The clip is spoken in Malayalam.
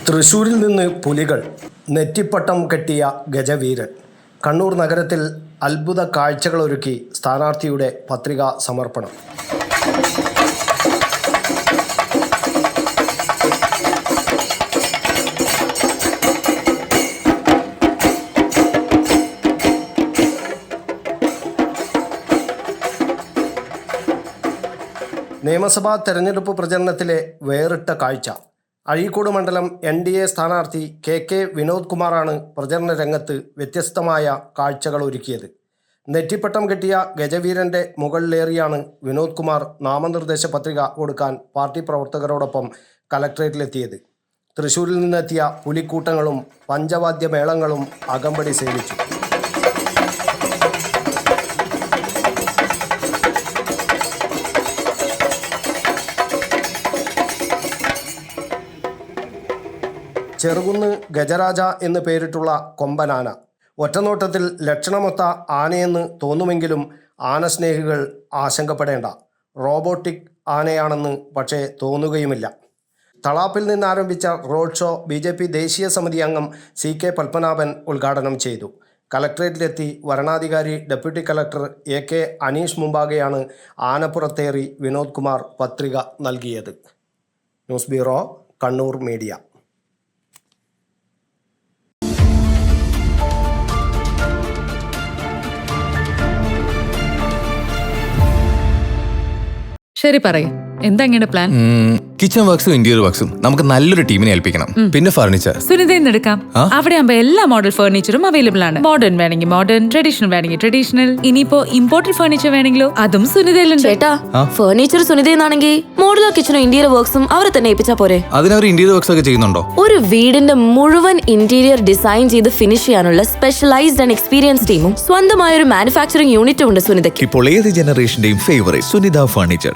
തൃശ്ശൂരിൽ നിന്ന് പുലികൾ, നെറ്റിപ്പട്ടം കെട്ടിയ ഗജവീരൻ. കണ്ണൂർ നഗരത്തിൽ അത്ഭുത കാഴ്ചകളൊരുക്കി സ്ഥാനാർത്ഥിയുടെ പത്രികാ സമർപ്പണം. നിയമസഭാ തെരഞ്ഞെടുപ്പ് പ്രചരണത്തിലെ വേറിട്ട കാഴ്ച. അഴീക്കോട് മണ്ഡലം NDA സ്ഥാനാർത്ഥി KK വിനോദ് കുമാറാണ് പ്രചരണ രംഗത്ത് വ്യത്യസ്തമായ കാഴ്ചകൾ ഒരുക്കിയത്. നെറ്റിപ്പട്ടം കെട്ടിയ ഗജവീരൻ്റെ മുകളിലേറിയാണ് വിനോദ് കുമാർ നാമനിർദ്ദേശ പത്രിക കൊടുക്കാൻ പാർട്ടി പ്രവർത്തകരോടൊപ്പം കലക്ട്രേറ്റിലെത്തിയത്. തൃശ്ശൂരിൽ നിന്നെത്തിയ പുലിക്കൂട്ടങ്ങളും പഞ്ചവാദ്യമേളങ്ങളും അകമ്പടി സേവിച്ചു. ചെറുകുന്ന് ഗജരാജ എന്ന് പേരിട്ടുള്ള കൊമ്പനാന. ഒറ്റനോട്ടത്തിൽ ലക്ഷണമൊത്ത ആനയെന്ന് തോന്നുമെങ്കിലും ആനസ്നേഹികൾ ആശങ്കപ്പെടേണ്ട, റോബോട്ടിക് ആനയാണെന്ന് പക്ഷേ തോന്നുകയുമില്ല. തളാപ്പിൽ നിന്നാരംഭിച്ച റോഡ് ഷോ BJP ദേശീയ സമിതി അംഗം CK പത്മനാഭൻ ഉദ്ഘാടനം ചെയ്തു. കലക്ട്രേറ്റിലെത്തി വരണാധികാരി ഡെപ്യൂട്ടി കലക്ടർ AK അനീഷ് മുമ്പാകെയാണ് ആനപ്പുറത്തേറി വിനോദ് കുമാർ പത്രിക നൽകിയത്. News bureau, Kannur media. ശരി, പറയും എന്താ ഇങ്ങനെ പ്ലാൻ? കിച്ചൺ വർക്സും ഇന്റീരിയർ വർക്സും നമുക്ക് നല്ലൊരു ടീമിനെ ഏൽപ്പിക്കണം. പിന്നെ ഫർണിച്ചർ സുനിതയിൽ എടുക്കാം. അവിടെ ആകുമ്പോ എല്ലാ മോഡൽ ഫർണിച്ചറും അവൈലബിൾ ആണ്. മോഡേൺ വേണമെങ്കിൽ മോഡേൺ, ട്രഡീഷണൽ വേണമെങ്കിൽ ട്രഡീഷണൽ. ഇനിയിപ്പോ ഇമ്പോർട്ടഡ് ഫർണിച്ചർ വേണമെങ്കിലോ അതും സുനിതയിലുണ്ട്. ചേട്ടാ, ഫർണിച്ചർ സുനിതയെന്നാണെങ്കിൽ മോഡുലാർ കിച്ചണും ഇന്റീരിയർ വർക്സും അവരെ തന്നെ ഏൽപ്പിച്ചാ പോരെ? അതിനവർ ഇന്റീരിയർ വർക്സ് ഒക്കെ ചെയ്യുന്നുണ്ടോ? ഒരു വീടിന്റെ മുഴുവൻ ഇന്റീരിയർ ഡിസൈൻ ചെയ്ത് ഫിനിഷ് ചെയ്യാനുള്ള സ്പെഷ്യലൈസ്ഡ് ആൻഡ് എക്സ്പീരിയൻസ് ടീമും സ്വന്തമായ ഒരു മാനുഫാക്ചറിംഗ് യൂണിറ്റും ഉണ്ട് സുനിതയ്ക്ക്. ഇപ്പോൾ ഏത് ജനറേഷന്റെയും ഫേവറേറ്റ് സുനിത ഫർണിച്ചർ,